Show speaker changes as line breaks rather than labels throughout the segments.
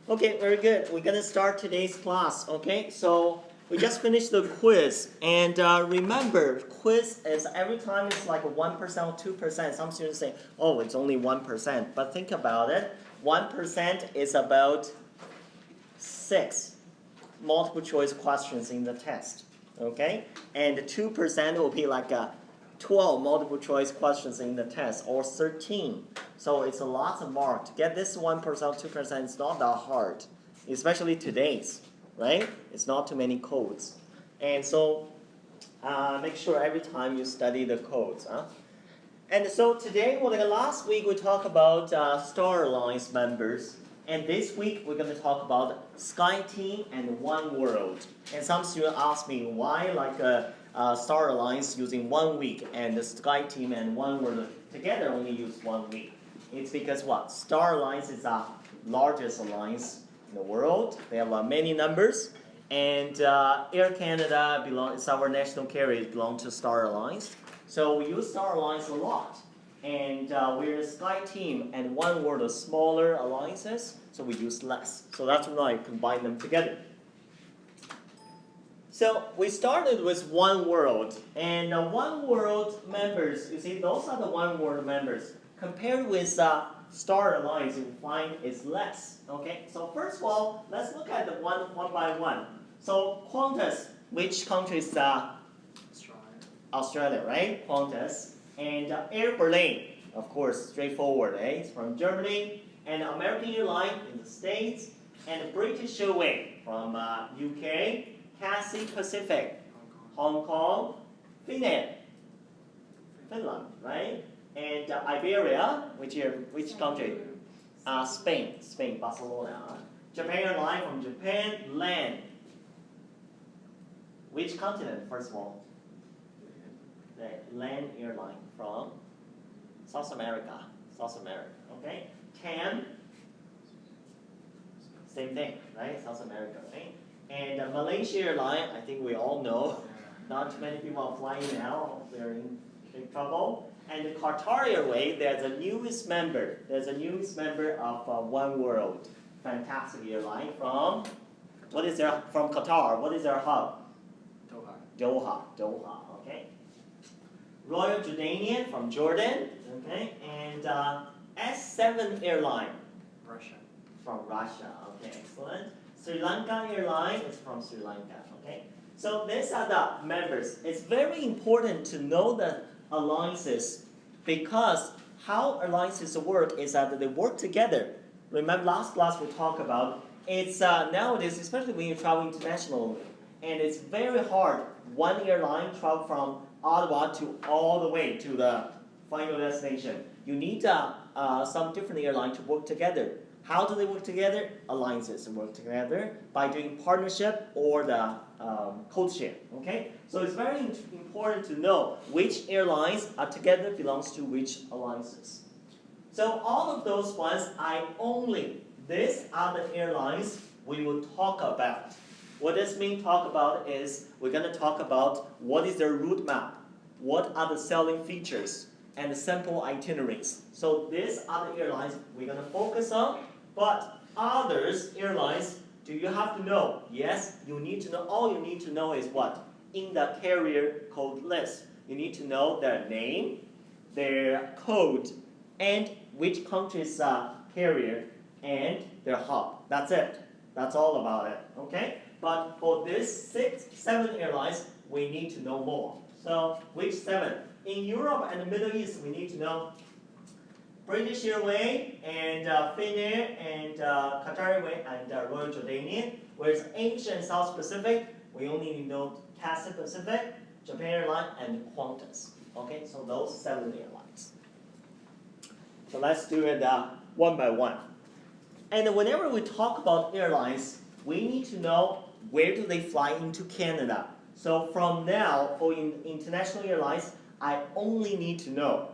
Okay, very good. We're gonna start today's class. Okay, so we just finished the quiz, and remember, quiz is every time it's like 1% or 2%. Some students say, "Oh, it's only 1%," but think about it. 1% is about 6 multiple choice questions in the test. Okay, and 2% will be like 12 multiple choice questions in the test, or 13. So it's a lot of mark. To get this 1%, 2%, it's not that hard, especially today's, right? It's not too many codes. And so make sure every time you study the codes. And so today, last week we talked about Star Alliance members. And this week we're going to talk about SkyTeam and One World. And some students ask me why Star Alliance using 1 week and the SkyTeam and One World together only use 1 week. It's because what? Star Alliance is the largest alliance in the world. They have many numbers. And Air Canada is our national carrier, it belongs to Star Alliance. So we use Star Alliance a lot. And we're the SkyTeam and One World are smaller alliances, so we use less. So that's why I combine them together. So we started with One World, and One World members, you see, those are the One World members. Compared with Star Alliance, you find it's less. Okay, so first of all, let's look at the one by one. So Qantas, which country is Australia, right? Qantas. And Air Berlin, of course, straightforward, eh? It's from Germany. And American Airlines in the States. And British Airways from UK. Cathay Pacific, Hong Kong. Finnair, Finland, right? And Iberia, which country? Spain, Barcelona. Japan Airlines from Japan. LAN. Which continent, first of all? The LAN airline from South America, okay? TAM, same thing, right? South America, right? And Malaysia Airline, I think we all know, not too many people are flying now, they're in big trouble. And the Qatar Airways, there's a newest member of One World, fantastic airline from Qatar, what is their hub? Doha, okay? Royal Jordanian from Jordan, okay, and S7 Airline, from Russia, okay, excellent. Sri Lanka Airline is from Sri Lanka, okay. So these are the members. It's very important to know the alliances because how alliances work is that they work together. Remember last class we talked about it's nowadays, especially when you travel internationally, and it's very hard. One airline travel from Ottawa to all the way to the final destination. You need some different airlines to work together. How do they work together? Alliances work together by doing partnership or the code share. Okay, so it's very important to know which airlines are together belongs to which alliances. So all of those ones, these are the airlines we will talk about. What this means talk about is we're going to talk about what is their route map, what are the selling features, and the simple itineraries. So these are the airlines we're going to focus on, but others airlines, do you have to know? Yes, you need to know. All you need to know is what? In the carrier code list, you need to know their name, their code, and which country's carrier, and their hub. That's it. That's all about it. Okay? But for this 7 airlines, we need to know more. So which 7? In Europe and the Middle East, we need to know British Airways and Finnair and Qatar Airways and Royal Jordanian. Whereas Asia and South Pacific, we only need to know Cathay Pacific, Japan Airlines, and Qantas. Okay, so those 7 airlines. So let's do it one by one. And whenever we talk about airlines, we need to know where do they fly into Canada. So from now, for international airlines, I only need to know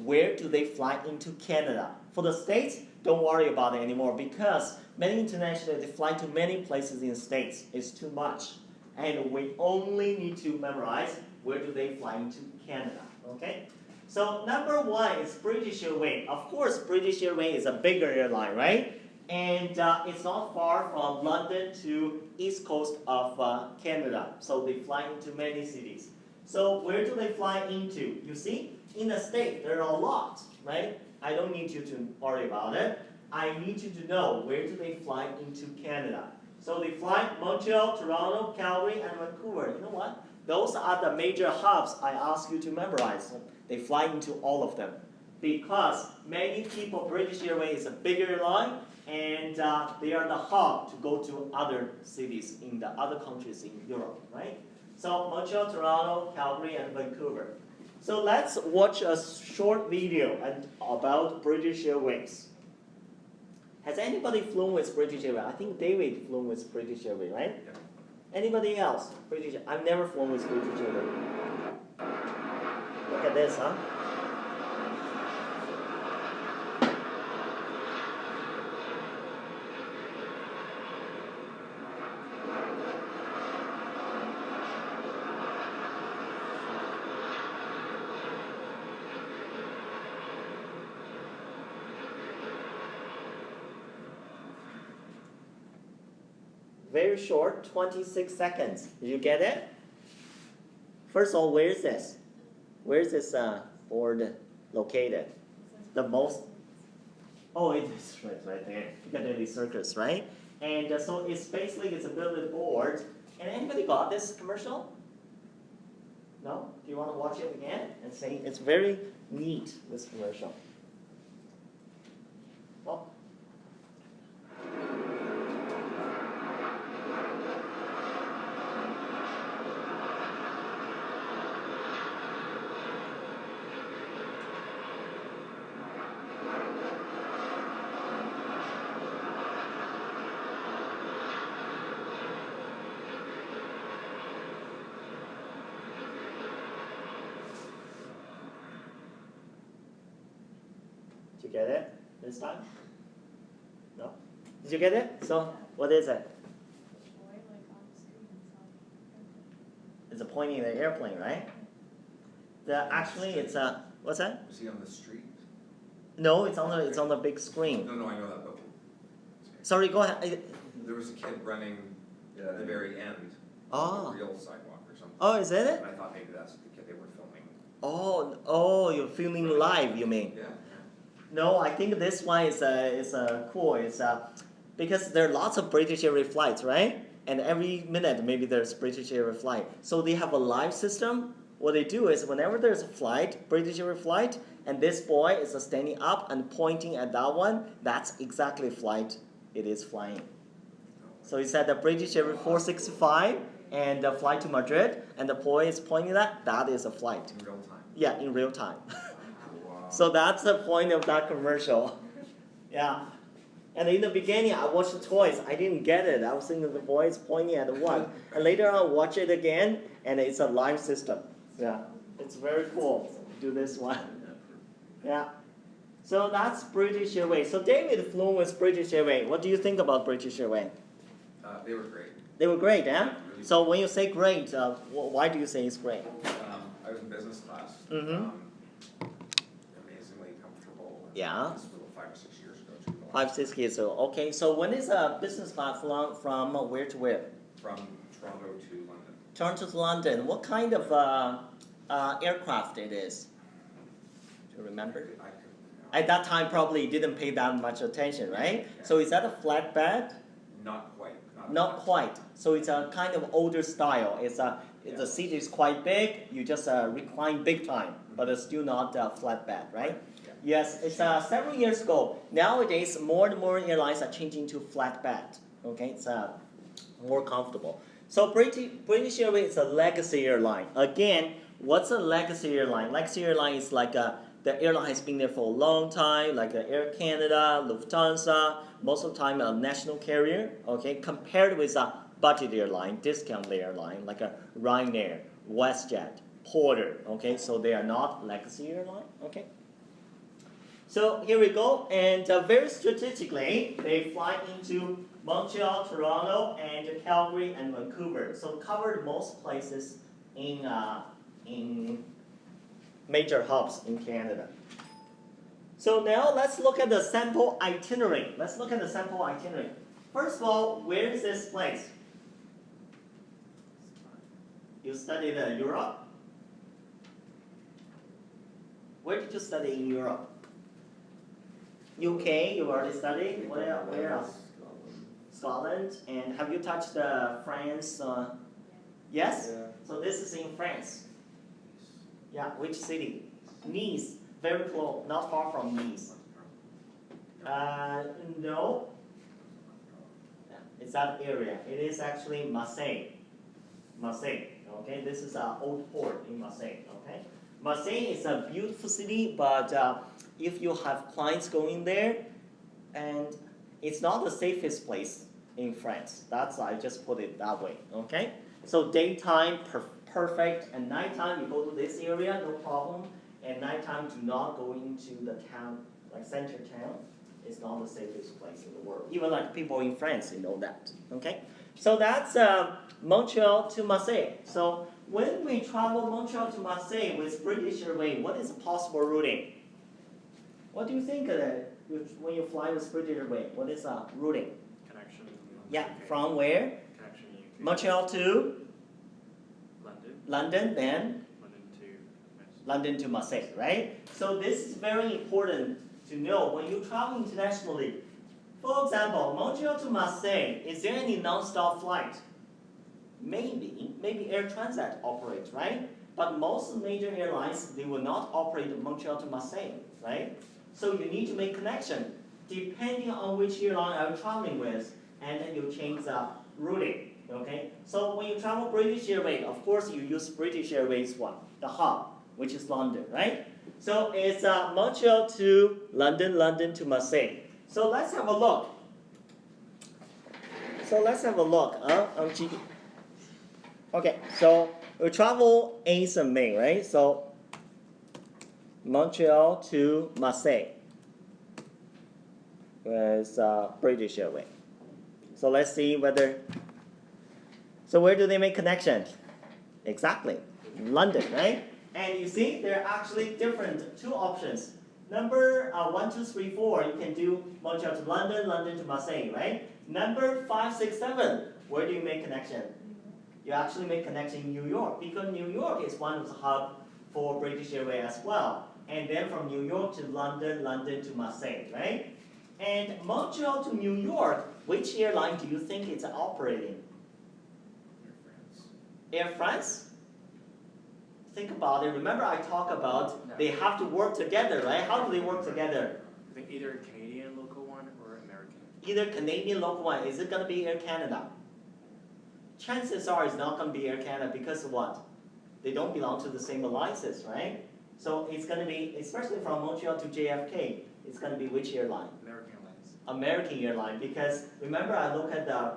where do they fly into Canada. For the States, don't worry about it anymore because many international, they fly to many places in the States. It's too much. And we only need to memorize where do they fly into Canada, okay? So number 1 is British Airways. Of course, British Airways is a bigger airline, right? and it's not far from London to east coast of Canada. So they fly into many cities. So where do they fly into? You see, in the States, there are a lot, right? I don't need you to worry about it. I need you to know where do they fly into Canada. So they fly Montreal, Toronto, Calgary, and Vancouver. You know what? Those are the major hubs I ask you to memorize. They fly into all of them. Because many people, British Airways is a bigger airline, and they are the hub to go to other cities in the other countries in Europe, right? So Montreal, Toronto, Calgary, and Vancouver. So let's watch a short video about British Airways. Has anybody flown with British Airways? I think David flew with British Airways, right?
Yeah.
Anybody else? British? I've never flown with British Airways. Look at this, huh? Very short, 26 seconds. Did you get it? First of all, where is this? Where is this board located? The most. Oh, it is right there. Piccadilly Circus, right? And so it's basically it's a billboard. And anybody got this commercial? No? Do you want to watch it again and see? It's very neat, this commercial. Well. Did you get it this time? No? Did you get it? So, what is it? It's a pointing at the airplane, right? Actually, it's a, what's that?
Was he on the street?
No, it's on the big screen.
No, I know that, but
Sorry, go ahead.
there was a kid running at the very end
Oh.
of the real sidewalk or something.
Oh, is that it?
And I thought maybe that's the kid they were filming.
Oh, you're filming live, you mean?
Yeah.
No, I think this one is cool. It's because there are lots of British Airways flights, right? And every minute maybe there's British Airways flight. So they have a live system. What they do is whenever there's a flight, British Airways flight, and this boy is standing up and pointing at that one, that's exactly flight it is flying. So it's at the British Airways 465 and the flight to Madrid, and the boy is pointing at that is a flight.
In real time.
Yeah, in real time.
Wow.
So that's the point of that commercial. Yeah. And in the beginning, I watched the toys. I didn't get it. I was thinking the boy is pointing at one. And later on, I watch it again, and it's a live system. Yeah. It's very cool. Do this one. Yeah. So that's British Airways. So David flew with British Airways. What do you think about British Airways?
They were great.
They were great, eh?
Really
So when you say great, why do you say it's great?
I was in business class.
Mhm.
Amazingly comfortable.
Yeah.
This was about 5 or 6 years ago. Too.
5, 6 years ago. Okay, so when is a business class from where to where?
From Toronto to London.
Toronto to London. What kind of aircraft it is? Do you remember?
I could,
At that time, probably you didn't pay that much attention, right?
Yeah.
So is that a flatbed?
not quite.
Not quite. So it's a kind of older style. The seat is quite big. You just recline big time, but it's still not flatbed, right?
Yeah.
Yes, it's several years ago. Nowadays, more and more airlines are changing to flatbed. Okay, it's more comfortable. So British Airways is a legacy airline. Again, what's a legacy airline? Legacy airline is like the airline has been there for a long time, like Air Canada, Lufthansa, most of the time a national carrier, okay, compared with a budget airline, discount airline, like a Ryanair, WestJet, Porter, okay, so they are not legacy airline, okay. So here we go, and very strategically, they fly into Montreal, Toronto, and Calgary and Vancouver. So covered most places in major hubs in Canada. So now let's look at the sample itinerary. Let's look at the sample itinerary. First of all, where is this place? You studied Europe? Where did you study in Europe? UK, you already studied. Where else? Scotland. And have you touched France? Yes?
Yeah.
So this is in France. Yeah, which city? Nice. Very close, not far from Nice. No. Yeah, it's that area. It is actually Marseille. Marseille. Okay, this is an old port in Marseille. Okay, Marseille is a beautiful city, but if you have clients going there, and it's not the safest place in France. That's I just put it that way. Okay, so daytime perfect, and nighttime you go to this area, no problem. And nighttime, do not go into the town, like center town. It's not the safest place in the world. Even like people in France, you know that. Okay, so that's Montreal to Marseille. So when we travel Montreal to Marseille with British Airways, what is the possible routing? What do you think when you fly with British Airways? What is routing?
Connection.
Yeah, from where?
Connection UK.
Montreal to
London.
London, then London to Marseille, right? So this is very important to know when you travel internationally. For example, Montreal to Marseille, is there any non-stop flight? Maybe Air Transat operates, right? But most major airlines, they will not operate Montreal to Marseille, right? So you need to make connection depending on which airline are you traveling with, and then you change the routing, okay? So when you travel British Airways, of course you use British Airways what? The hub, which is London, right? So it's Montreal to London, London to Marseille. So let's have a look. On GP. Okay, so we travel A's and May, right? So Montreal to Marseille with British Airways. So let's see whether. So where do they make connection? Exactly, London, right? And you see, there are actually different two options. Number 1, 2, 3, 4, you can do Montreal to London, London to Marseille, right? Number 5, 6, 7, where do you make connection? You actually make connection in New York, because New York is one of the hubs for British Airways as well. And then from New York to London, London to Marseille, right? And Montreal to New York, which airline do you think it's operating? Air France? Think about it. Remember I talked about they have to work together, right? How do they work together?
I think either a Canadian local one or American.
Either Canadian local one. Is it going to be Air Canada? Chances are it's not going to be Air Canada because of what? They don't belong to the same alliances, right? So it's going to be, especially from Montreal to JFK, it's going to be which airline?
American Airlines.
American airline, because remember I look at the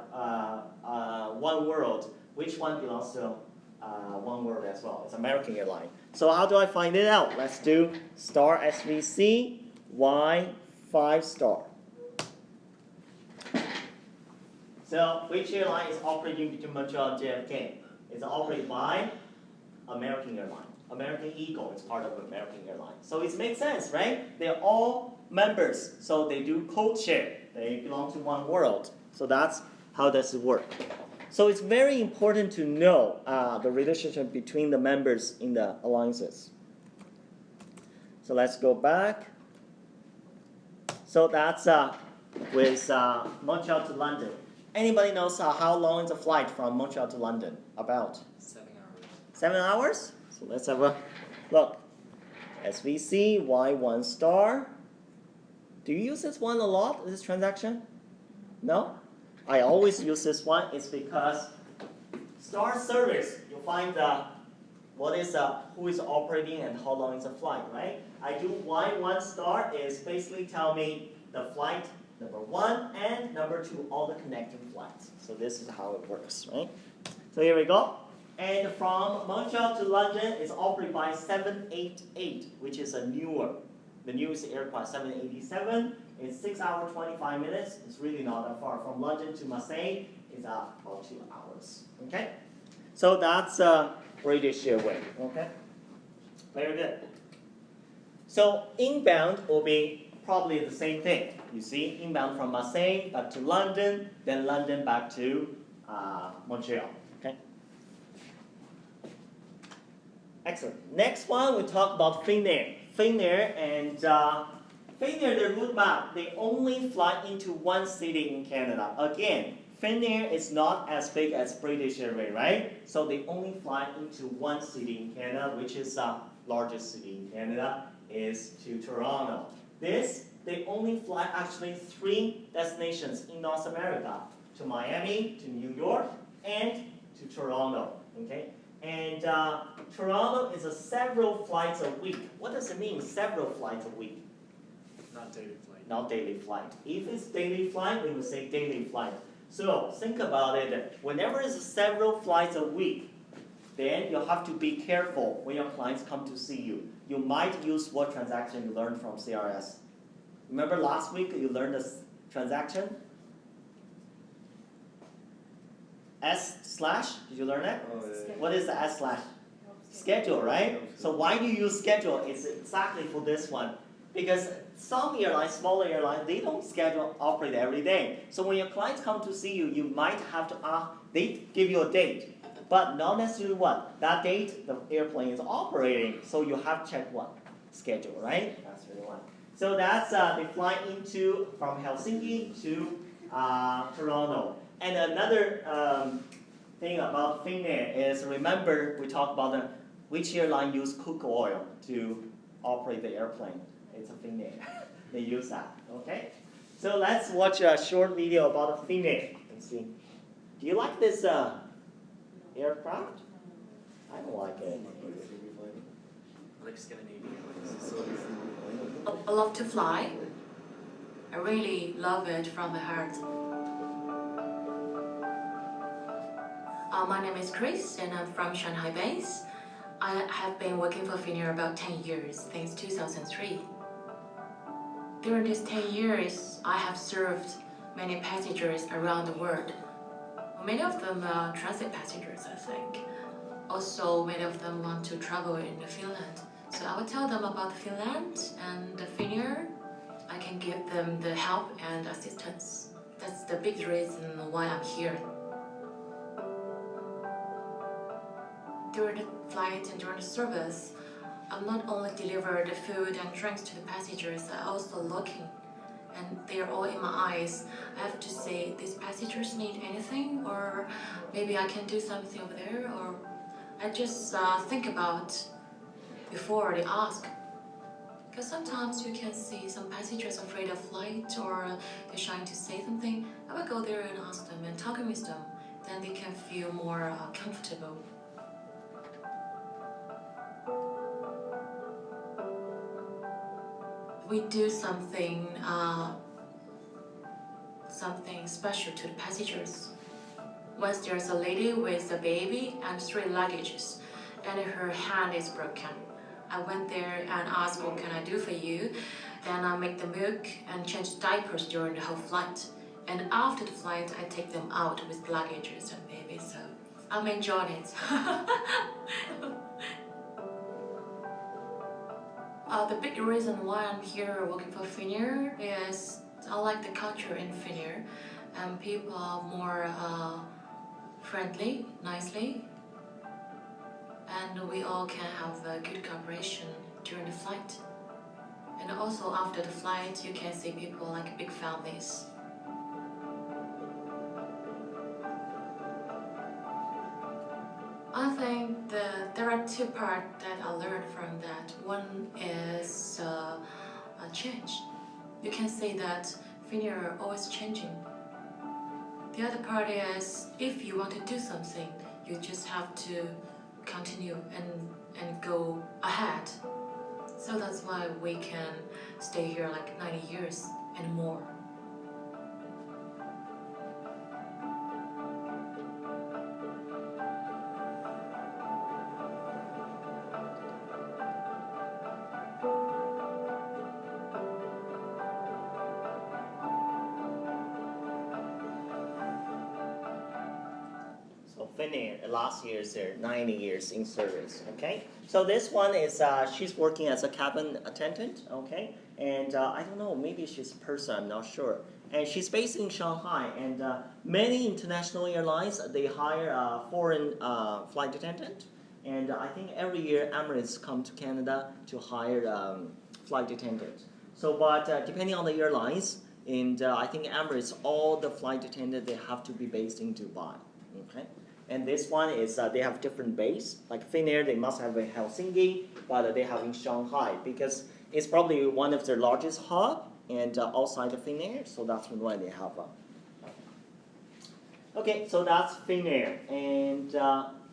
One World, which one belongs to One World as well? It's American airline. So how do I find it out? Let's do star SVC Y 5 star. So which airline is operating between Montreal and JFK? It's operated by American airline. American Eagle is part of American airline. So it makes sense, right? They're all members, so they do code share. They belong to One World. So that's how does it work. So it's very important to know the relationship between the members in the alliances. So let's go back. So that's with Montreal to London. Anybody knows how long is the flight from Montreal to London? About
7 hours.
7 hours? So let's have a look. SVC Y1 star. Do you use this one a lot, this transaction? No? I always use this one. It's because star service, you find who is operating and how long is the flight, right? I do Y1 star is basically tell me the flight number 1 and number 2, all the connecting flights. So this is how it works, right? So here we go. And from Montreal to London is operated by 788, which is the newest aircraft, 787. It's 6 hours, 25 minutes. It's really not that far. From London to Marseille is about 2 hours. Okay? So that's British Airways. Okay? Very good. So inbound will be probably the same thing. You see, inbound from Marseille back to London, then London back to Montreal. Okay. Excellent. Next one, we talk about Finnair. Finnair and Finnair, their route map, they only fly into one city in Canada. Again, Finnair is not as big as British Airways, right? So they only fly into one city in Canada, which is the largest city in Canada, is to Toronto. They only fly actually 3 destinations in North America, to Miami, to New York, and to Toronto. Okay? And Toronto is several flights a week. What does it mean, several flights a week?
Not daily flight.
Not daily flight. If it's daily flight, we would say daily flight. So think about it. Whenever it's several flights a week, then you have to be careful when your clients come to see you. You might use what transaction you learned from CRS. Remember last week you learned this transaction? S/, did you learn that? What is the S/? Schedule, right? So why do you use schedule? It's exactly for this one. Because some airlines, smaller airlines, they don't schedule operate every day. So when your clients come to see you, you might have to they give you a date. But not necessarily what? That date, the airplane is operating. So you have to check what? Schedule, right? That's really one. So that's, they fly from Helsinki to Toronto. And another thing about Finnair is, remember we talked about which airline use cook oil to operate the airplane. It's a Finnair. They use that, okay? So let's watch a short video about a Finnair and see. Do you like this aircraft? I don't like it.
Like Scandinavian.
I love to fly. I really love it from my heart. My name is Chris and I'm from Shanghai base. I have been working for Finnair about 10 years, since 2003. During these 10 years, I have served many passengers around the world. Many of them are transit passengers, I think. Also, many of them want to travel in Finland. So I will tell them about Finland and Finnair. I can give them the help and assistance. That's the big reason why I'm here. During the flight and during the service, I'm not only deliver the food and drinks to the passengers, I also looking, and they are all in my eyes. I have to say, these passengers need anything, or maybe I can do something over there, or I just think about before they ask. Because sometimes you can see some passengers afraid of flight, or they're trying to say something. I will go there and ask them and talk with them, then they can feel more comfortable. We do something special to the passengers. Once there's a lady with a baby and 3 luggages, and her hand is broken. I went there and asked, what can I do for you? Then I make the milk and change diapers during the whole flight. And after the flight, I take them out with luggages and babies, so I'm enjoying it. The big reason why I'm here working for Finnair is I like the culture in Finnair, and people are more friendly, nicely, and we all can have a good cooperation during the flight. And also after the flight, you can see people like big families. I think there are 2 parts that I learned from that. One is a change. You can say that Finnair are always changing. The other part is, if you want to do something, you just have to continue and go ahead. So that's why we can stay here like 90 years and more.
Finnair. Last year is their 90 years in service. Okay, so this one is she's working as a cabin attendant. Okay, and I don't know, maybe she's a person. I'm not sure. And she's based in Shanghai. And many international airlines they hire a foreign flight attendant. And I think every year Emirates come to Canada to hire flight attendants. So, but depending on the airlines, and I think Emirates, all the flight attendants they have to be based in Dubai. Okay, and this one is they have different base. Like Finnair, they must have in Helsinki, but they have in Shanghai because it's probably one of their largest hub and outside of Finnair. So that's why they have. Okay, so that's Finnair, and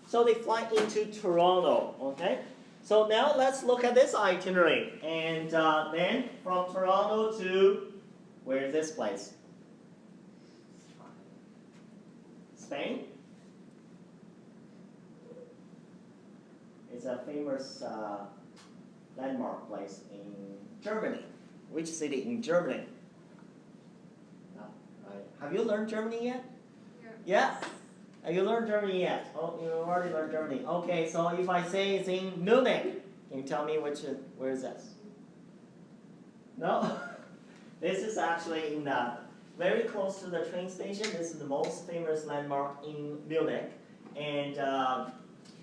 so they fly into Toronto. Okay. So now let's look at this itinerary, and then from Toronto to, where is this place? Spain? It's a famous landmark place in Germany. Which city in Germany? Have you learned Germany yet? Yeah? Have you learned Germany yet? Oh, you already learned Germany. Okay, so if I say it's in Munich, can you tell me where is this? No? This is actually in very close to the train station. This is the most famous landmark in Munich. And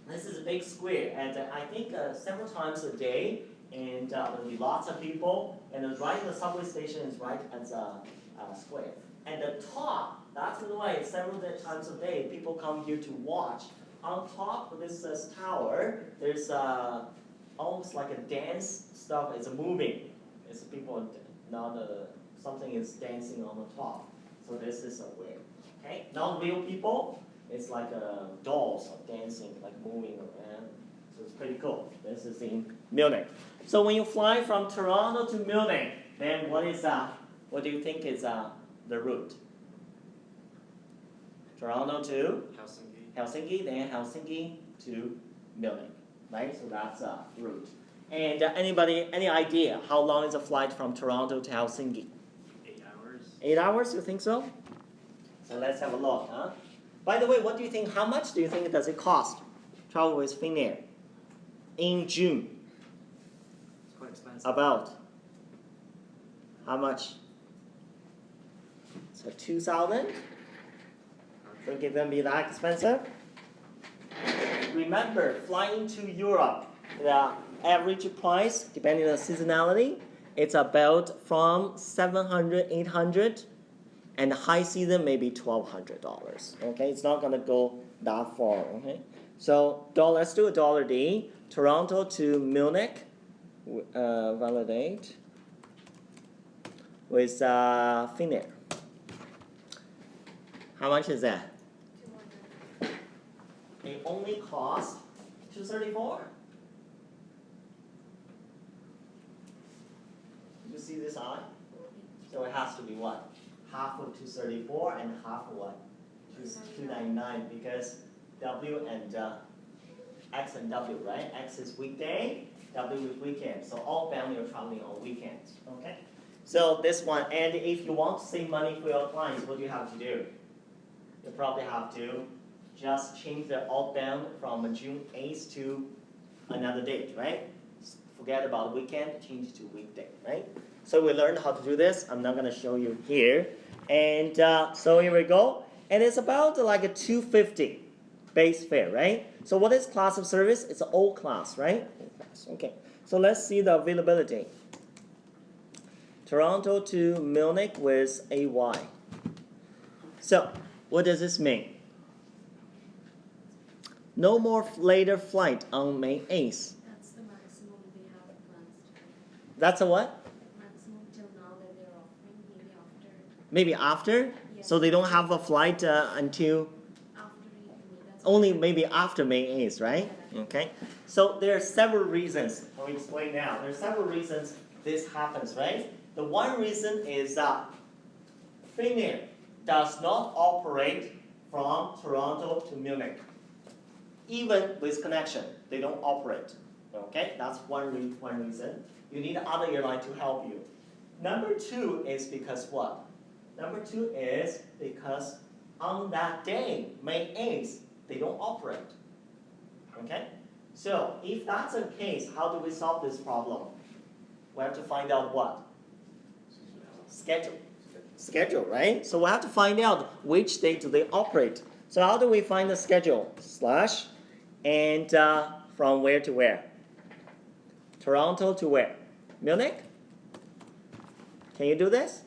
this is a big square. And I think several times a day, and there'll be lots of people. And right in the subway station is right at the square. And the top, that's why several times a day people come here to watch. On top of this tower, there's almost like a dance stuff. It's moving. It's people not something is dancing on the top. So this is a way. Okay, not real people. It's like dolls dancing, like moving around. So it's pretty cool. This is in Munich. So when you fly from Toronto to Munich, then what do you think is the route? Toronto to Helsinki, then Helsinki to Munich, right? So that's a route. And any idea how long is a flight from Toronto to Helsinki?
8 hours.
8 hours, you think so? So let's have a look, huh? By the way, what do you think, how much do you think does it cost? Travel with Finnair in June?
It's quite expensive.
About how much? So 2,000? Think it's gonna be that expensive? Remember, flying to Europe, the average price, depending on seasonality, it's about from $700, $800, and high season maybe $1,200. Okay, it's not gonna go that far. Okay, so let's do $1 Toronto to Munich, validate with Finnair. How much is that?
200.
It only costs $234. You see this eye? So it has to be what? Half of 234 and half of what? 299 because W and X and W, right? X is weekday, W is weekend. So all family are traveling on weekends. Okay? So this one, and if you want to save money for your clients, what do you have to do? You probably have to just change the outbound from June 8th to another date, right? Forget about weekend, change it to weekday, right? So we learned how to do this. I'm not going to show you here. And so here we go. And it's about like a $250 base fare, right? So what is class of service? It's an O class, right? O class. Okay. So let's see the availability. Toronto to Munich with AY. So what does this mean? No more later flight on May 8th.
That's the maximum they have plans to do.
That's a what?
Maximum till now that they're offering,
Maybe
maybe after.
after?
Yes.
So they don't have a flight until
After May, that's
only maybe after May 8th, right? Okay. So there are several reasons. I'll explain now. There are several reasons this happens, right? The one reason is that Finnair does not operate from Toronto to Munich. Even with connection, they don't operate. Okay, that's one reason. You need other airline to help you. Number two is because what? Number two is because on that day, May 8th, they don't operate. Okay? So if that's the case, how do we solve this problem? We have to find out what? Schedule, right? So we have to find out which day do they operate. So how do we find the schedule? Slash, and from where to where? Toronto to where? Munich? Can you do this?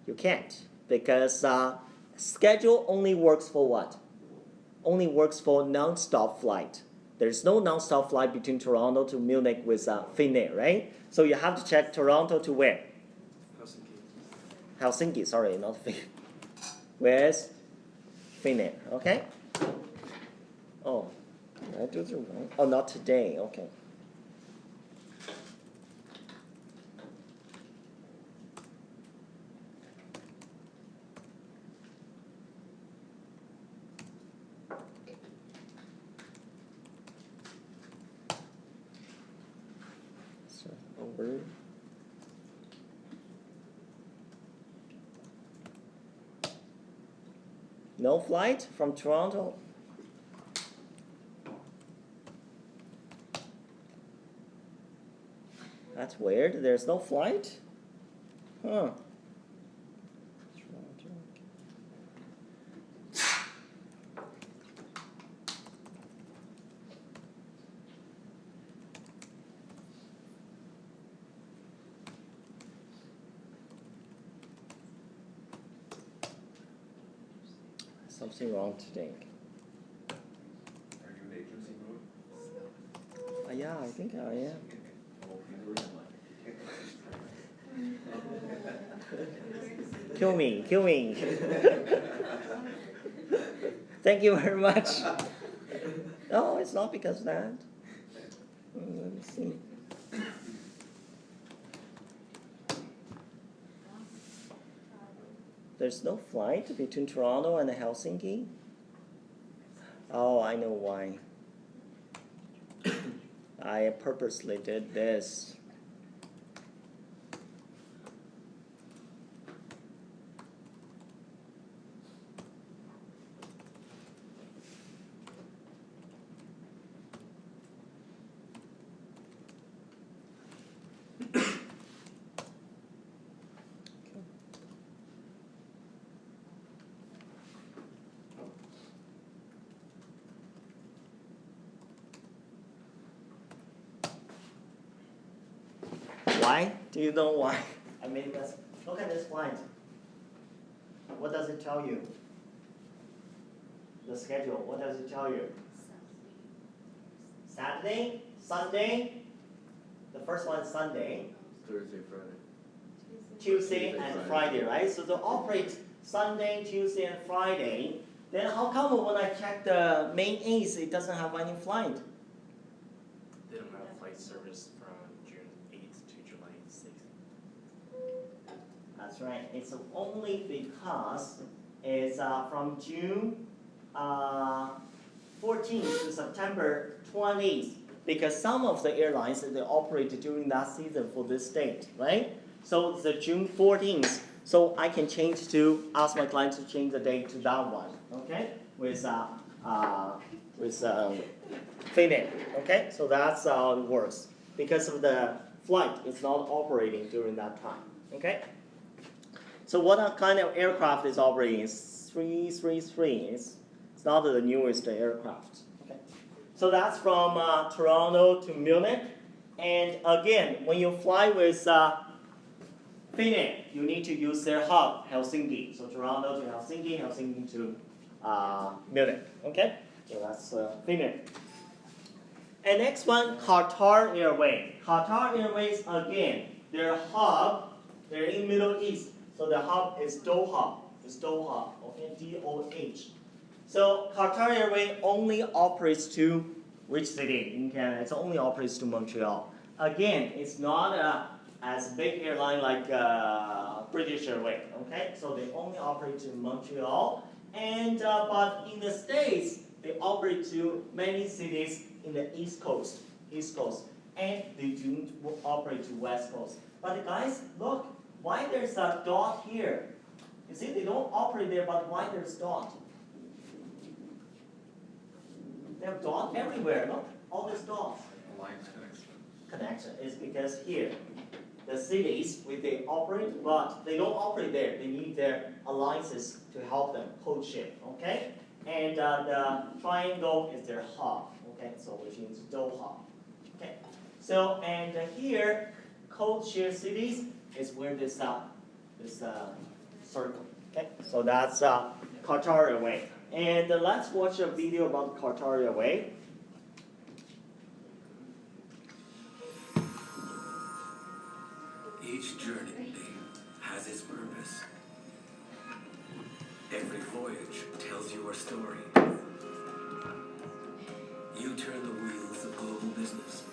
You can't, because schedule only works for what? Only works for non-stop flight. There's no non-stop flight between Toronto to Munich with Finnair, right? So you have to check Toronto to where? Helsinki, sorry, not Finnair. Where's Finnair, okay? Oh, did I do the wrong? Oh, not today, okay. So, over. No flight from Toronto? That's weird. There's no flight? Huh. Something wrong today.
Are you an agency mode?
Yeah, I think I am. Kill me, kill me. Thank you very much. No, it's not because of that. Let me see. There's no flight between Toronto and Helsinki? Oh, I know why. I purposely did this. Why? Do you know why I made this? Look at this flight. What does it tell you? The schedule, what does it tell you? Saturday, Sunday. The first one is Sunday.
Thursday, Friday.
Tuesday and Friday, right? So they operate Sunday, Tuesday, and Friday. Then how come when I check the main Ace, it doesn't have any flight?
They don't have flight service from June 8th to July 6th.
That's right. It's only because it's from June 14th to September 20th. Because some of the airlines they operate during that season for this date, right? So it's the June 14th. So I can ask my client to change the date to that one, okay? With Finnair, okay? So that's how it works. Because of the flight, it's not operating during that time, okay? So what kind of aircraft is operating? It's 333. It's not the newest aircraft. Okay. So that's from Toronto to Munich. And again, when you fly with Finnair, you need to use their hub, Helsinki. So Toronto to Helsinki, Helsinki to Munich. Okay. So that's Finnair. And next one, Qatar Airways. Qatar Airways again, their hub, they're in Middle East. So the hub is Doha. It's Doha, okay, D-O-H. So Qatar Airways only operates to which city in Canada? It only operates to Montreal. Again, it's not as big airline like British Airways, okay? So they only operate to Montreal. And but in the States, they operate to many cities in the East Coast, and they do operate to West Coast. But guys, look. Why there's a dot here? You see, they don't operate there, but why there's dot? They have dot everywhere, look, all these dots.
Alliance connection.
Connection is because here, the cities, they operate, but they don't operate there. They need their alliances to help them code share, okay? And the triangle is their hub, okay? So which means Doha, okay? So and here, code share cities is where this circle, okay? So that's Cartaria Way. And let's watch a video about Cartaria Way.
Each journey has its purpose. Every voyage tells your story. You turn the wheels of global business.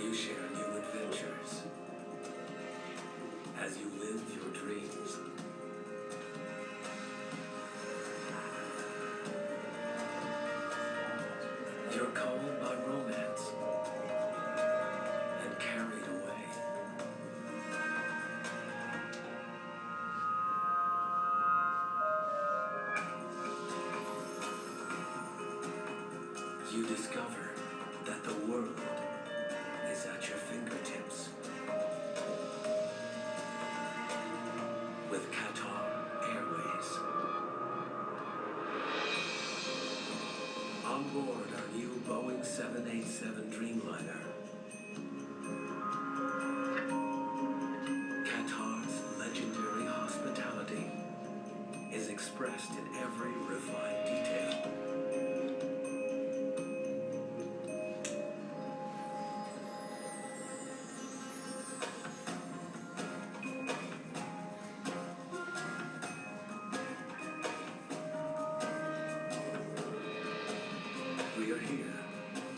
You share new adventures as you live your dreams. You're called by romance and carried away. You discover that the world is at your fingertips. With Qatar Airways. On board our new Boeing 787 Dreamliner, Qatar's legendary hospitality is expressed in every refined detail. We are here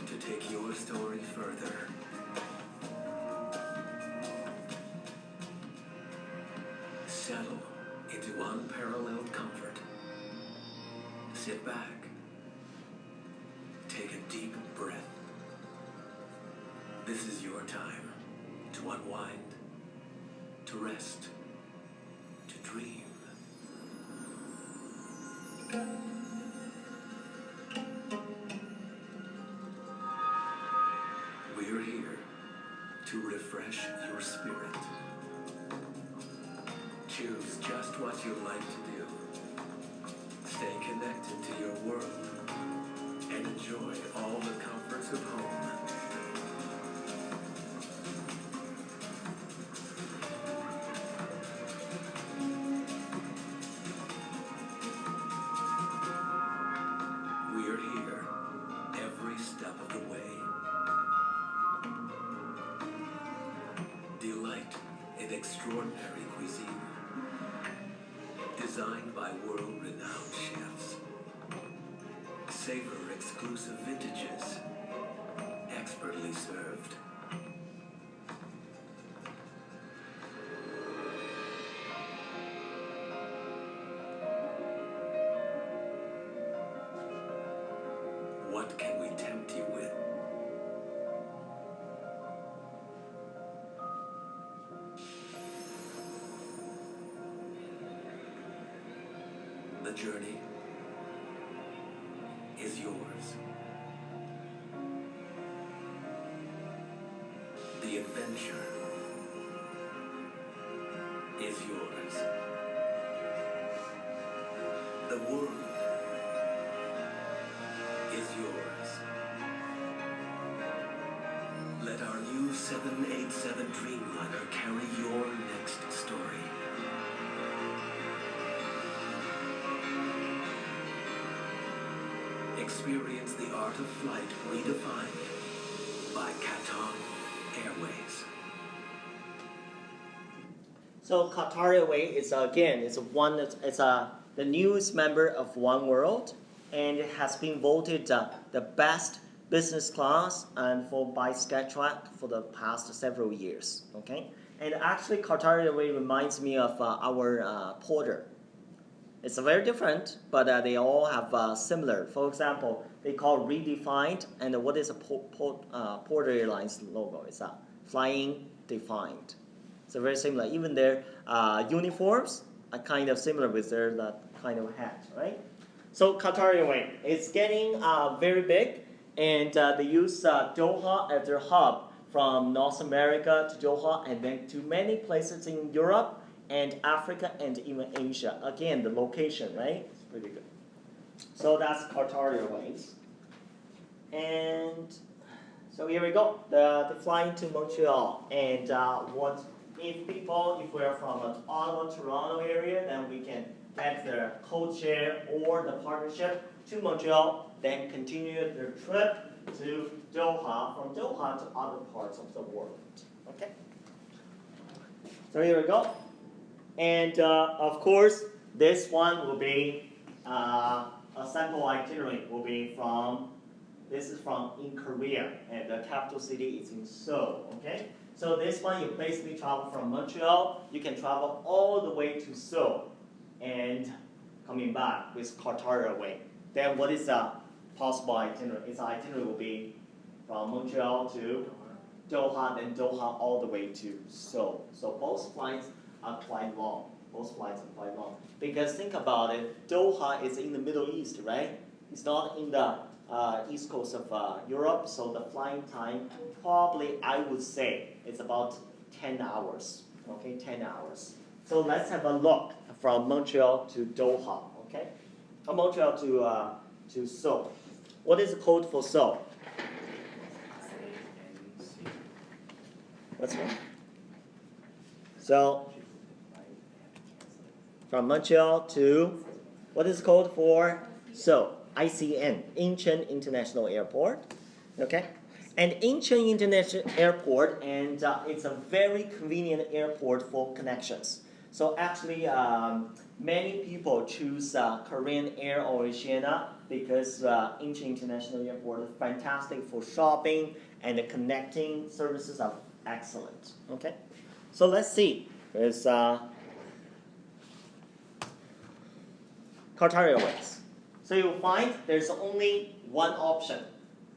to take your story further. Settle into unparalleled comfort. Sit back. Take a deep breath. This is your time to unwind, to rest, to dream. We're here to refresh your spirit. Choose just what you like to do. Stay connected to your world and enjoy all the comforts of home. We're here every step of the way. Delight in extraordinary cuisine, designed by world-renowned chefs. Savor exclusive vintages, expertly served. What can we tempt you with? The journey is yours. The adventure is yours. The world is yours. Let our new 787 Dreamliner carry your next story. Experience the art of flight redefined by Qatar Airways.
So Cartaria Way is the newest member of One World, and it has been voted the best business class and by Skytrack for the past several years. Okay, and actually Cartaria Way reminds me of our Porter. It's very different, but they all have similar. For example, they call redefined, and what is a Porter Airlines logo? It's flying defined. So very similar. Even their uniforms are kind of similar with their that kind of hat, right? So Qatar Airways is getting very big, and they use Doha as their hub from North America to Doha, and then to many places in Europe and Africa and even Asia. Again, the location, right? It's pretty good. So that's Qatar Airways. And so here we go, the flying to Montreal. And what if we're from an Ottawa, Toronto area, then we can get the code share or the partnership to Montreal, then continue their trip to Doha, from Doha to other parts of the world. Okay? So here we go. And of course, this one will be a sample itinerary will be from, this is from in Korea, and the capital city is in Seoul, okay? So this one, you basically travel from Montreal, you can travel all the way to Seoul, and coming back with Qatar Airways. Then what is the possible itinerary? Its itinerary will be from Montreal to Doha, then Doha all the way to Seoul. So both flights are quite long. Both flights are quite long. Because think about it, Doha is in the Middle East, right? It's not in the east coast of Europe, so the flying time probably, I would say, it's about 10 hours. Okay, 10 hours. So let's have a look from Montreal to Doha, okay? Montreal to Seoul. What is the code for Seoul? What's that? So from Montreal to, what is the code for Seoul? ICN, Incheon International Airport. Okay? And Incheon International Airport, and it's a very convenient airport for connections. So actually, many people choose Korean Air or Asiana because Incheon International Airport is fantastic for shopping, and the connecting services are excellent. Okay? So let's see. There's Qatar Airways. So you'll find there's only one option.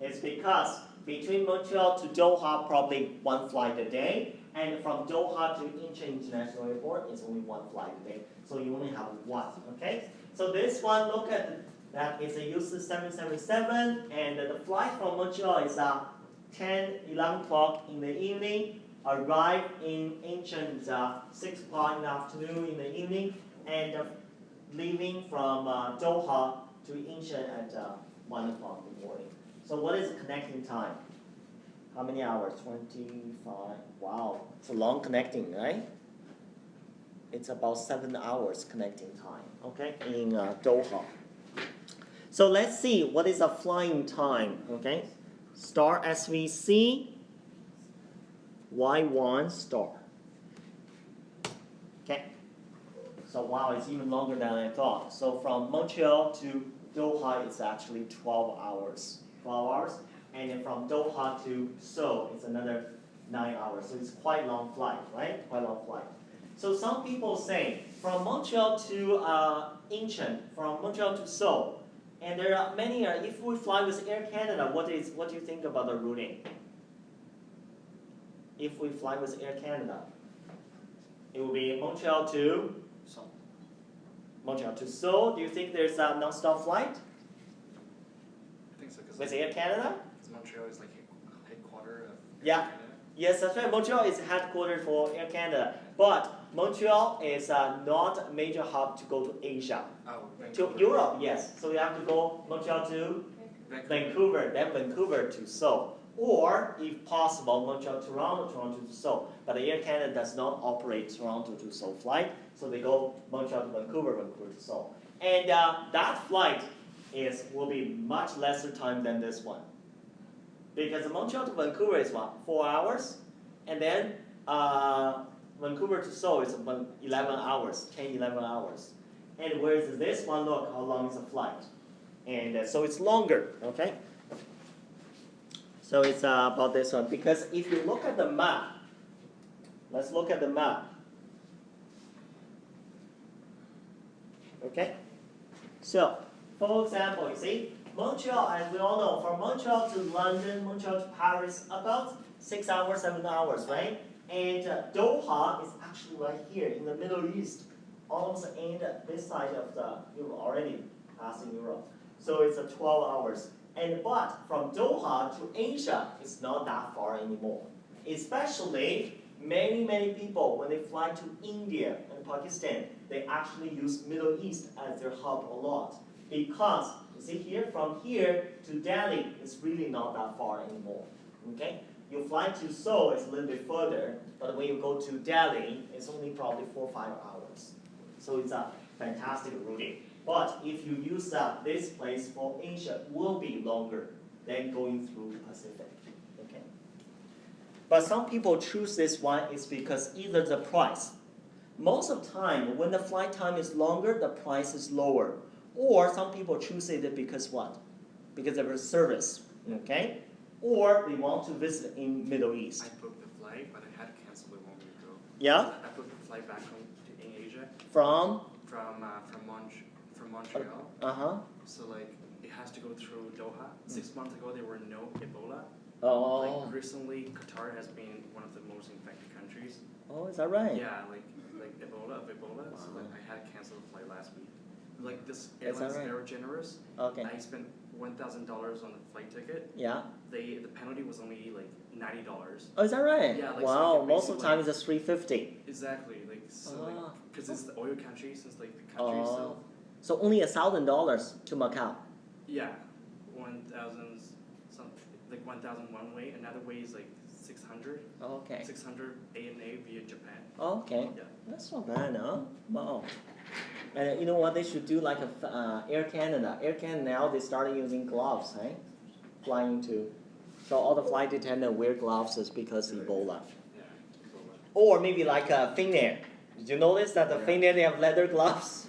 It's because between Montreal to Doha, probably one flight a day, and from Doha to Incheon International Airport, it's only one flight a day. So you only have one, okay? So this one, look at that, it's a UC 777, and the flight from Montreal is 11 o'clock in the evening, arrive in Incheon 6 o'clock in the afternoon in the evening, and leaving from Doha to Incheon at 1 o'clock in the morning. So what is the connecting time? How many hours? 25. Wow, it's a long connecting, right? It's about 7 hours connecting time, okay, in Doha. So let's see what is a flying time, okay? Star SVC, Y1 star. Okay. So wow, it's even longer than I thought. So from Montreal to Doha, it's actually 12 hours. 12 hours. And then from Doha to Seoul, it's another 9 hours. So it's quite a long flight, right? Quite a long flight. So some people say from Montreal to Incheon, from Montreal to Seoul, and there are many. If we fly with Air Canada, what do you think about the routing? If we fly with Air Canada, it will be Montreal to
Seoul.
Montreal to Seoul. Do you think there's a non-stop flight
I think so, because
with Air Canada?
Montreal is like headquarters of
Yeah.
Canada.
Yes, that's right. Montreal is headquartered for Air Canada, but Montreal is not a major hub to go to Asia.
Oh,
To
Vancouver.
Europe, yes. So you have to go Montreal to Vancouver, then Vancouver to Seoul. Or, if possible, Montreal to Toronto, Toronto to Seoul. But Air Canada does not operate Toronto to Seoul flight, so they go Montreal to Vancouver, Vancouver to Seoul. And that flight will be much lesser time than this one. Because Montreal to Vancouver is what, 4 hours? And then Vancouver to Seoul is about 11 hours, 10, 11 hours. And whereas this one, look how long is the flight. And so it's longer, okay? So it's about this one. Because if you look at the map, let's look at the map. Okay? So, for example, you see, Montreal, as we all know, from Montreal to London, Montreal to Paris, about 6 hours, 7 hours, right? And Doha is actually right here in the Middle East, almost end this side of the Europe, already passing Europe. So it's 12 hours. But from Doha to Asia, it's not that far anymore. Especially many people, when they fly to India and Pakistan, they actually use Middle East as their hub a lot. Because, you see here, from here to Delhi, it's really not that far anymore. Okay? You fly to Seoul, it's a little bit further, but when you go to Delhi, it's only probably 4 or 5 hours. So it's a fantastic routing. But if you use this place for Asia, it will be longer than going through Pacific. Okay? But some people choose this one is because either the price. Most of the time, when the flight time is longer, the price is lower. Or some people choose it because what? Because of the service. Okay? Or they want to visit in Middle East.
I booked the flight, but I had to cancel it 1 week ago.
Yeah?
I booked the flight back home to in Asia
From?
From Montreal.
Uh-huh.
So like it has to go through Doha. 6 months ago there were no Ebola.
Oh.
Like recently Qatar has been one of the most infected countries.
Oh, is that right?
Yeah, like Ebola. So like I had to cancel the flight last week. Like this
that
airline's
right?
very generous.
Okay.
I spent $1,000 on the flight ticket.
Yeah.
The penalty was only like $90.
Oh, is that right?
Yeah, like,
wow,
so
most of the time
basically-
it's just 350.
Exactly, like so
Ah.
because it's the oil country since like the country
Oh.
itself.
So only $1,000 to Macau.
Yeah, 1,000 something like 1,000 one way. Another way is like 600.
Okay.
600 ANA via Japan.
Okay.
Yeah.
That's not bad, huh? Wow. And you know what? They should do like a Air Canada. Air Canada now they started using gloves, right? Flying to. So all the flight attendants wear gloves is because of Ebola.
Yeah.
Or maybe like Finnair. Did you notice that the
Yeah.
Finnair they have leather gloves?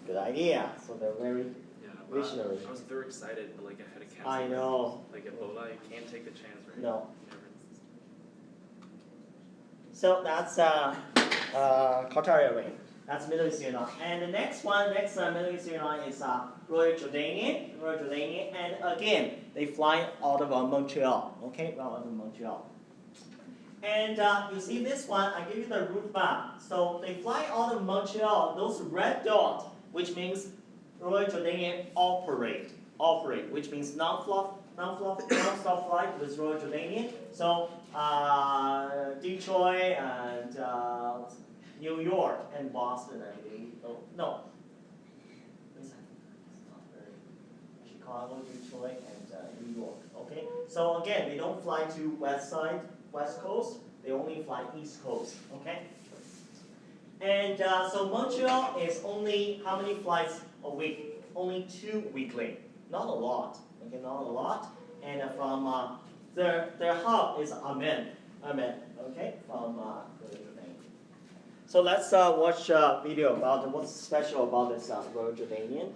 Good idea. So they're very.
Yeah. But
Visionary.
I was very excited, but like I had to cancel.
I know.
Like Ebola, you can't take the chance, right?
No.
Never.
So that's Qatar Airways. That's Middle East Airline. And the next Middle East Airline is Royal Jordanian. Royal Jordanian, and again they fly out of Montreal. Okay, well, out of Montreal. And you see this one, I give you the route map. So they fly out of Montreal. Those red dots, which means Royal Jordanian operate, which means non-stop flight with Royal Jordanian. So Detroit and New York and Boston, I believe. Oh, no. It's not very. Chicago, Detroit, and New York. Okay. So again, they don't fly to West Coast. They only fly East Coast. Okay. And so Montreal is only how many flights a week? Only 2 weekly. Not a lot. Okay, not a lot. And from their hub is Amman. Okay, from Jordanian. So let's watch a video about what's special about this Royal Jordanian.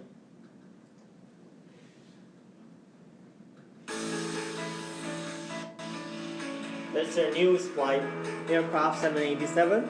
That's their newest flight, aircraft 787.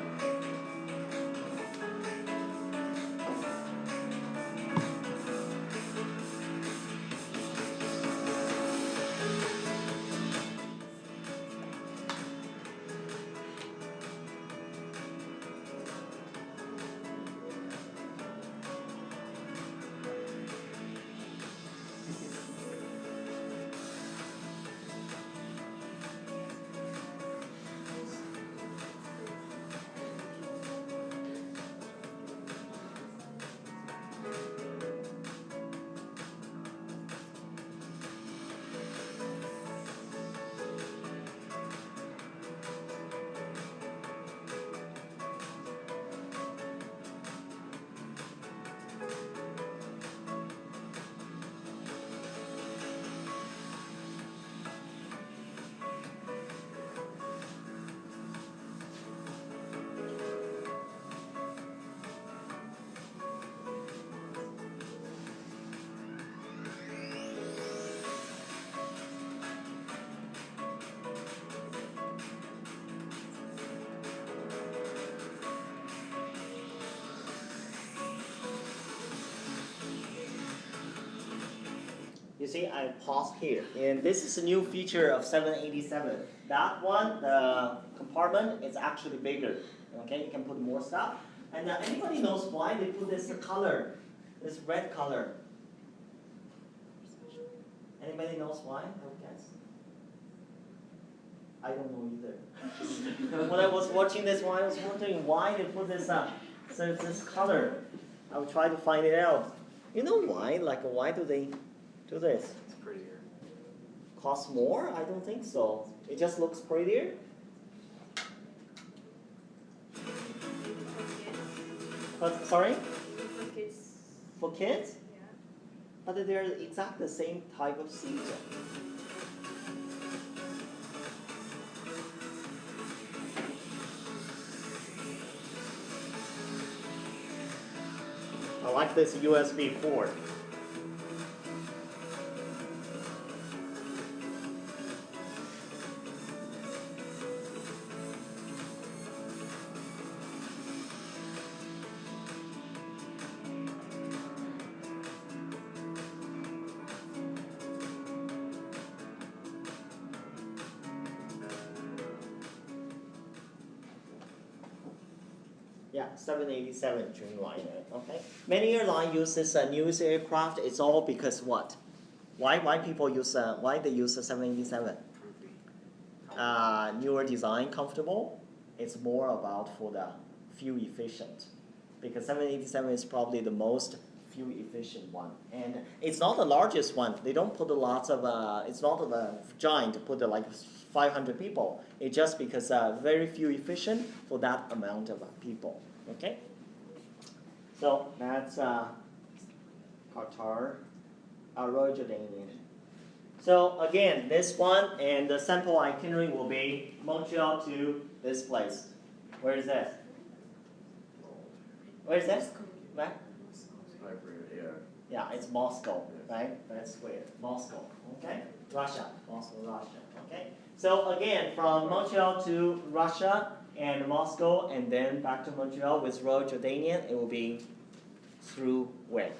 You see, I paused here, and this is a new feature of 787. That one, the compartment is actually bigger. Okay, you can put more stuff. And anybody knows why they put this color, this red color? Anybody knows why? I would guess. I don't know either. When I was watching this one, I was wondering why they put this up. So it's this color. I will try to find it out. You know why? Like, why do they do this?
It's prettier.
Cost more? I don't think so. It just looks prettier. But sorry?
For kids,
For kids?
yeah.
But they're exactly the same type of seat. I like this USB port. Yeah, 787 Dreamliner. Okay. Many airlines use this newest aircraft. It's all because what? Why people use why they use the 787? Newer design, comfortable. It's more about for the fuel efficient, because 787 is probably the most fuel efficient one, and it's not the largest one. They don't put lots of. It's not a giant to put like 500 people. It's just because very fuel efficient for that amount of people. Okay. So that's Qatar, Royal Jordanian. So again, this one and the sample itinerary will be Montreal to this place. Where is that? Where is that? Where? Yeah, it's Moscow, right? That's where. Moscow, okay? Russia, Moscow, Russia, okay? So again, from Montreal to Russia and Moscow, and then back to Montreal with Royal Jordanian, it will be through where?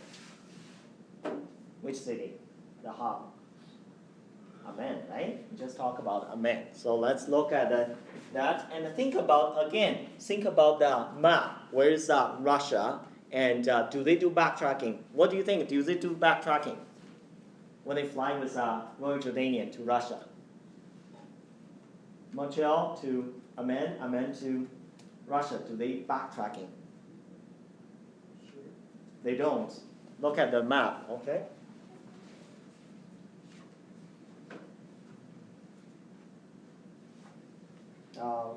Which city? The hub. Amman, right? We just talked about Amman. So let's look at that and think about the map. Where is Russia? And do they do backtracking? What do you think? Do they do backtracking when they fly with Royal Jordanian to Russia? Montreal to Amman, Amman to Russia. Do they backtracking? They don't. Look at the map, okay?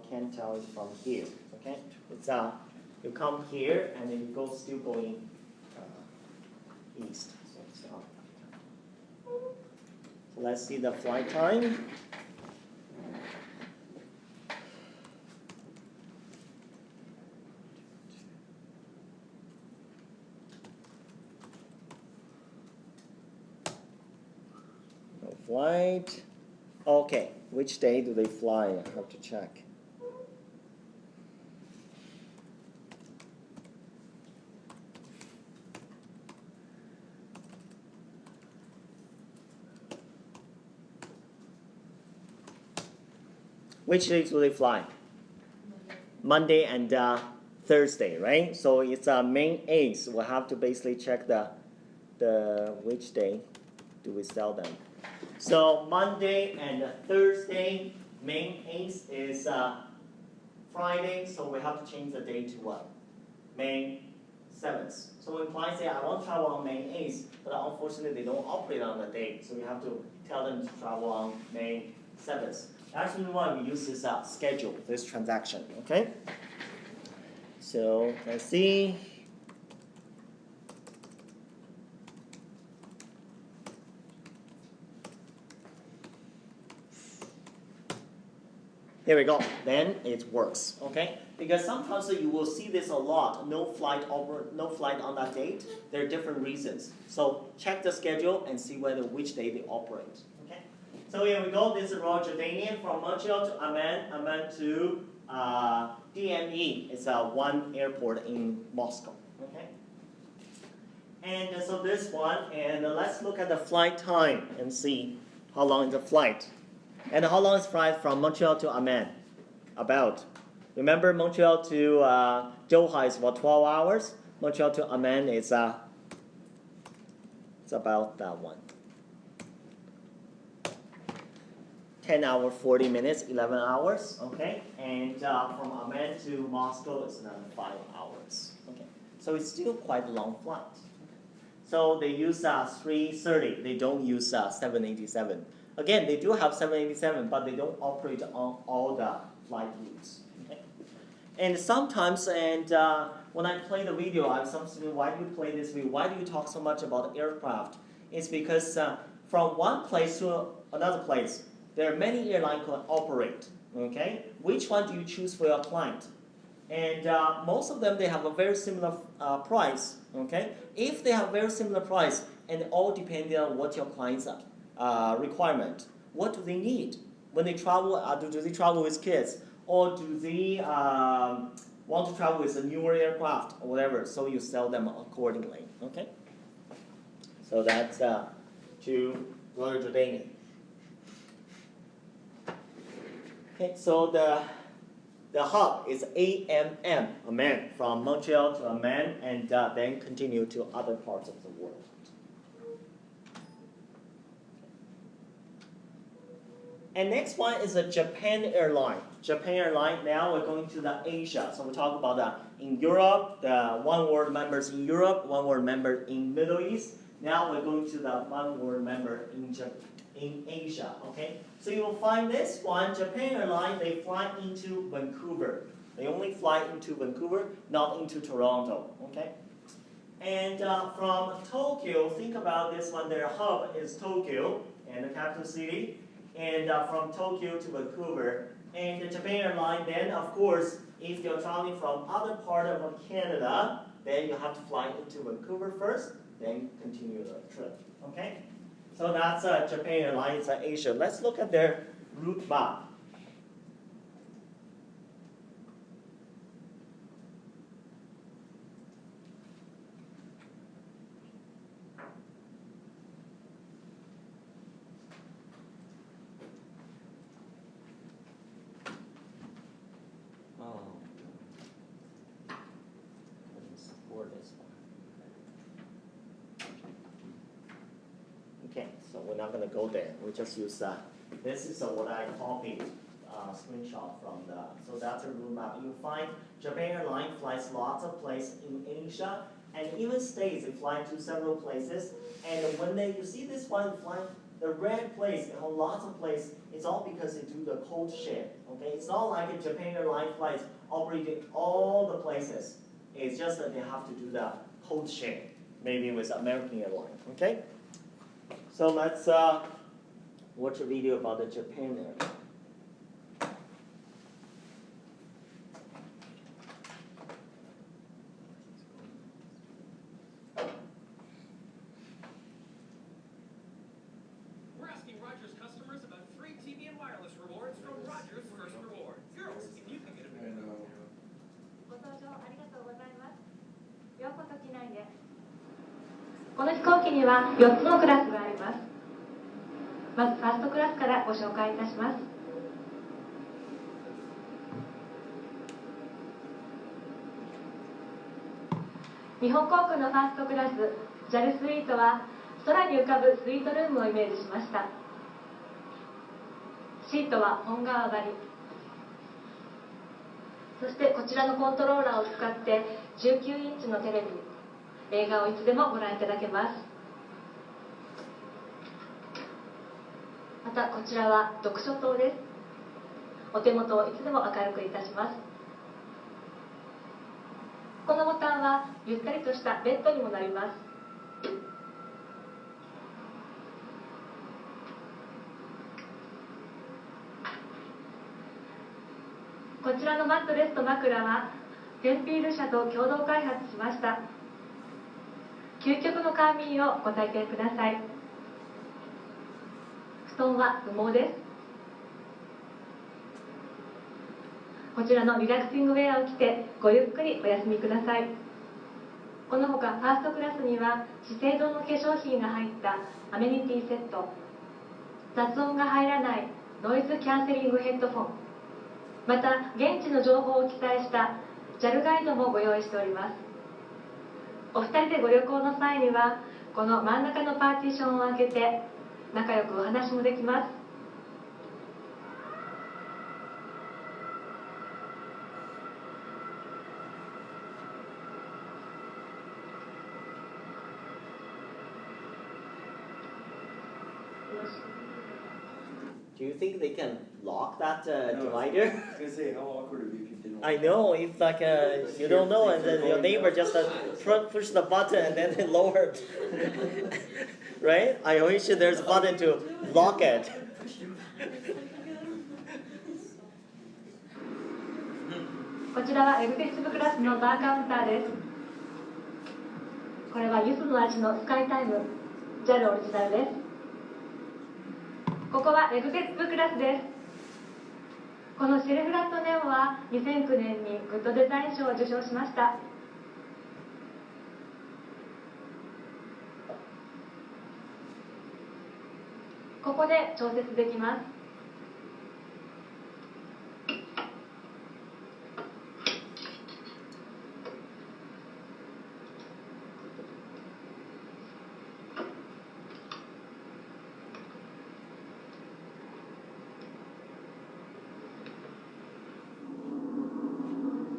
Can't tell it from here, okay? It's you come here and then you go still going east. So let's see the flight time. No flight. Okay, which day do they fly? I have to check. Which days do they fly? Monday and Thursday, right? So it's May 8th. We'll have to basically check the which day do we sell them. So Monday and Thursday, May 8th is Friday, so we have to change the date to what? May 7th. So when clients say, I want to travel on May 8th, but unfortunately they don't operate on the date, so we have to tell them to travel on May 7th. That's the reason why we use this schedule, this transaction, okay? So let's see. Here we go. Then it works, okay? Because sometimes you will see this a lot. No flight on that date. There are different reasons. So check the schedule and see which day they operate. Okay. So here we go. This is Royal Jordanian from Montreal to Amman, Amman to DME. It's one airport in Moscow. Okay. And so this one, and let's look at the flight time and see how long is the flight. And how long is flight from Montreal to Amman? About. Remember, Montreal to Doha is about 12 hours. Montreal to Amman is it's about that one. 10 hours, 40 minutes, 11 hours, okay? And from Amman to Moscow is another 5 hours, okay? So it's still quite a long flight. So they use 330, they don't use 787. Again, they do have 787, but they don't operate on all the flight routes, okay? And sometimes, when I play the video, I have some students, why do you play this video? Why do you talk so much about aircraft? It's because from one place to another place, there are many airlines can operate, okay? Which one do you choose for your client? And most of them, they have a very similar price, okay? If they have very similar price, and all depending on what your client's requirement, what do they need? When they travel, do they travel with kids? Or do they want to travel with a newer aircraft or whatever? So you sell them accordingly, okay? So that's to Royal Jordanian. Okay, so the hub is AMM, Amman, from Montreal to Amman, and then continue to other parts of the world. And next one is a Japan Airline. Japan Airline, now we're going to the Asia. So we talk about in Europe, the One World members in Europe, One World member in Middle East. Now we're going to the One World member in Asia, okay? So you will find this one, Japan Airline, they fly into Vancouver. They only fly into Vancouver, not into Toronto, okay? And from Tokyo, think about this one, their hub is Tokyo, and the capital city. And from Tokyo to Vancouver. And the Japan Airline, then of course, if you're traveling from other part of Canada, then you have to fly into Vancouver first, then continue the trip, okay? So that's Japan Airlines Asia. Let's look at their route map. Okay, so we're not going to go there. We just use this is what I copied screenshot from the. So that's a route map. You find Japan Airlines flies lots of places in Asia and even states. They fly to several places. And when you see this one flying the red place, lots of places, it's all because they do the code share. Okay, it's not like a Japan Airlines flights operating all the places. It's just that they have to do the code share, maybe with American Airlines. Okay. So let's watch a video about the Japan Airlines.
We're asking Rogers customers about free TV and wireless rewards from Rogers First Reward. Girls, if you can get a big
ご搭乗ありがとうございます。ようこそ機内へ。この飛行機には4つのクラスがあります。まずファーストクラスからご紹介いたします。日本航空のファーストクラス JAL スイートは空に浮かぶスイートルームをイメージしました。シートは本革張り。そしてこちらのコントローラーを使って19インチのテレビ、映画をいつでもご覧いただけます。またこちらは読書灯です。お手元をいつでも明るくいたします。このボタンはゆったりとしたベッドにもなります。こちらのマットレスと枕はテンピール社と共同開発しました。究極の快眠をご体験ください。布団は羽毛です。こちらのリラクシングウェアを着てごゆっくりお休みください。このほかファーストクラスには資生堂の化粧品が入ったアメニティセット、雑音が入らないノイズキャンセリングヘッドフォン、また現地の情報を記載した JAL ガイドもご用意しております。お二人でご旅行の際にはこの真ん中のパーティションを開けて仲良くお話もできます。
Do you think they can lock that divider?
I was gonna say, how awkward it would be if you didn't.
I know, it's like you don't know, and then your neighbor just push the button and then they lower it. Right? I wish there's a button to lock it.
こちらはエグゼクティブクラスのバーカウンターです。これは柚子の味のスカイタイム JAL オリジナルです。ここはエグゼクティブクラスです。このシェルフラットネオは2009年にグッドデザイン賞を受賞しました。ここで調節できます。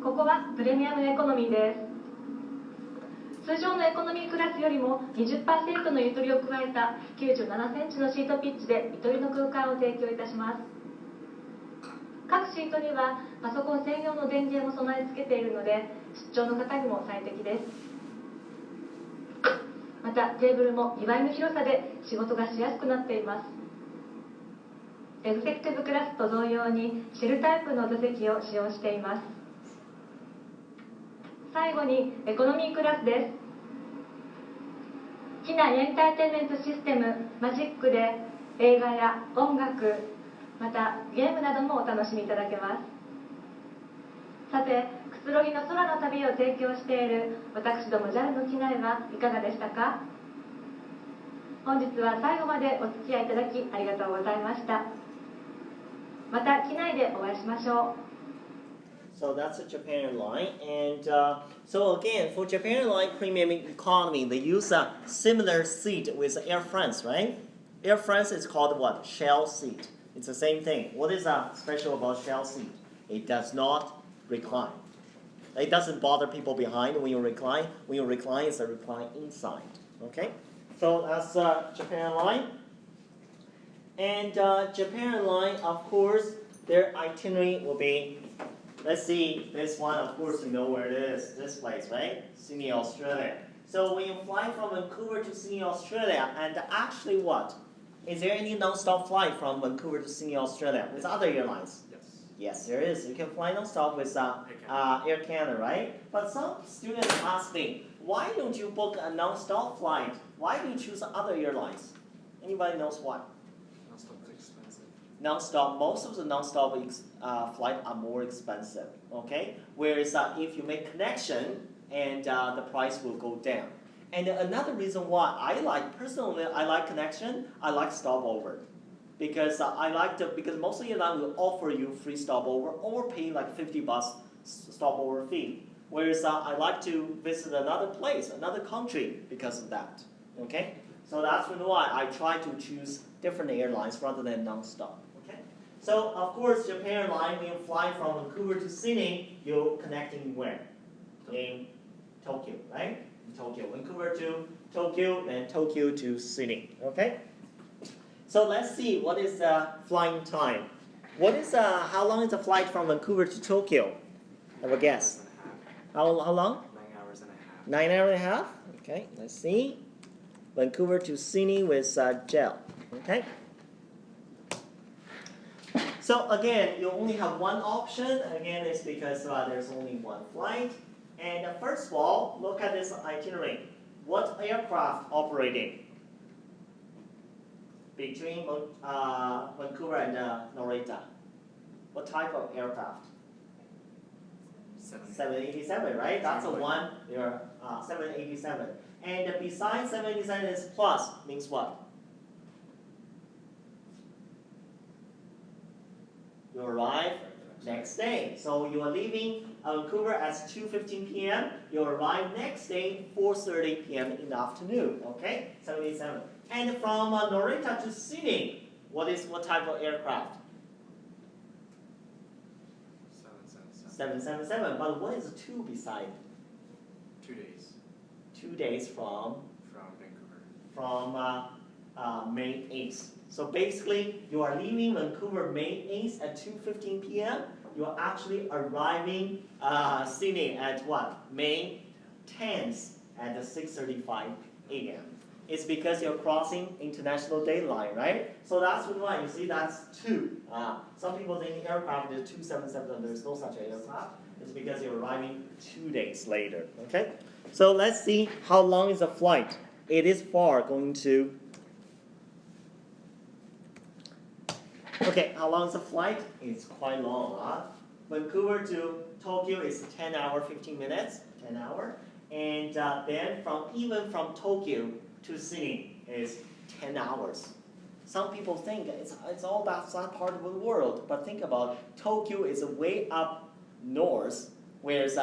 ここはプレミアムエコノミーです。通常のエコノミークラスよりも 20% のゆとりを加えた97センチのシートピッチでゆとりの空間を提供いたします。各シートにはパソコン専用の電源も備え付けているので出張の方にも最適です。またテーブルも2倍の広さで仕事がしやすくなっています。エグゼクティブクラスと同様にシェルタイプの座席を使用しています。最後にエコノミークラスです。機内エンターテインメントシステムマジックで映画や音楽、またゲームなどもお楽しみいただけます。さて、くつろぎの空の旅を提供している私ども JAL の機内はいかがでしたか。本日は最後までお付き合いいただきありがとうございました。また機内でお会いしましょう。
So that's a Japan Airline, and so again, for Japan Airline Premium Economy, they use a similar seat with Air France, right? Air France is called what? Shell seat. It's the same thing. What is special about Shell seat? It does not recline. It doesn't bother people behind when you recline. When you recline, it's a recline inside. Okay? So that's Japan Airline. And Japan Airline, of course, their itinerary will be, let's see, this one, of course, you know where it is. This place, right? Sydney, Australia. So when you fly from Vancouver to Sydney, Australia, and actually what? Is there any non-stop flight from Vancouver to Sydney, Australia with other airlines?
Yes.
Yes, there is. You can fly non-stop with Air Canada, right? But some students ask me, why don't you book a non-stop flight? Why do you choose other airlines? Anybody knows why?
Non-stop is expensive.
Non-stop, most of the non-stop flights are more expensive, okay? Whereas if you make connection, and the price will go down. And another reason why personally I like connection, I like stopover. Because because most of the airlines will offer you free stopover or pay like $50 stopover fee. Whereas I like to visit another place, another country because of that, okay? So that's why I try to choose different airlines rather than non-stop. Okay. So of course, Japan Airline, when you fly from Vancouver to Sydney, you're connecting where? In Tokyo, right? In Tokyo, Vancouver to Tokyo, and Tokyo to Sydney. Okay. So let's see what is the flying time. What is how long is the flight from Vancouver to Tokyo? Have a guess. How long?
9 hours and a half.
9 hours and a half. Okay. Let's see. Vancouver to Sydney with JAL. Okay. So again, you only have one option. Again, it's because there's only one flight. And first of all, look at this itinerary. What aircraft operating between Vancouver and Narita? What type of aircraft? 787, right? That's the one, your 787. And besides 787 is plus, means what? You arrive next day. So you are leaving Vancouver at 2:15 p.m. You arrive next day 4:30 p.m. in the afternoon. Okay, 787. And from Narita to Sydney, what type of aircraft? 777. But what is 2 beside?
2 days
2 days from
Vancouver.
May 8th. So basically, you are leaving Vancouver May 8th at 2:15 p.m. You are actually arriving Sydney at what? May 10th at 6:35 a.m. It's because you're crossing international date line, right? So that's why you see that's 2. Some people think aircraft is 277. There's no such aircraft. It's because you're arriving 2 days later. Okay. So let's see how long is the flight. It is far, going to. Okay, how long is the flight? It's quite long. Vancouver to Tokyo is 10 hours, 15 minutes, 10 hours. And then even from Tokyo to Sydney is 10 hours. Some people think it's all that part of the world, but think about Tokyo is way up north, whereas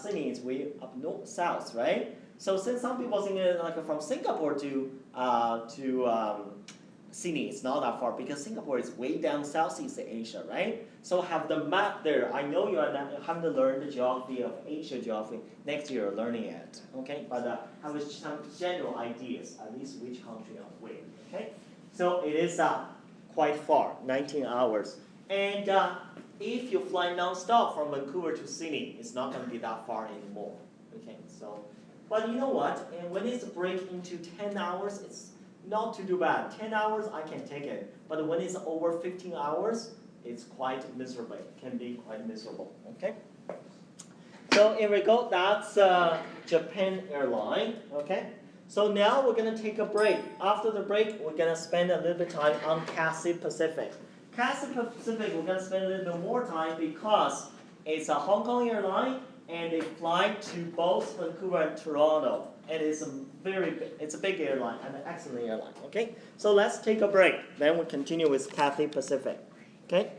Sydney is way up south, right? So since some people think like from Singapore to Sydney is not that far because Singapore is way down Southeast Asia, right? So have the map there. I know you are having to learn the geography of Asia geography. Next year you're learning it, okay? But have some general ideas, at least which country are where, okay? So it is quite far, 19 hours. And if you fly non-stop from Vancouver to Sydney, it's not going to be that far anymore, okay? So, but you know what? And when it's break into 10 hours, it's not too bad. 10 hours, I can take it. But when it's over 15 hours, it's quite miserable. It can be quite miserable, okay? So in regard, that's Japan Airline, okay? So now we're going to take a break. After the break, we're going to spend a little bit of time on Cathay Pacific. Cathay Pacific, we're going to spend a little bit more time because it's a Hong Kong airline and they fly to both Vancouver and Toronto. And it's a big airline and an excellent airline, okay? So let's take a break. Then we'll continue with Cathay Pacific, okay?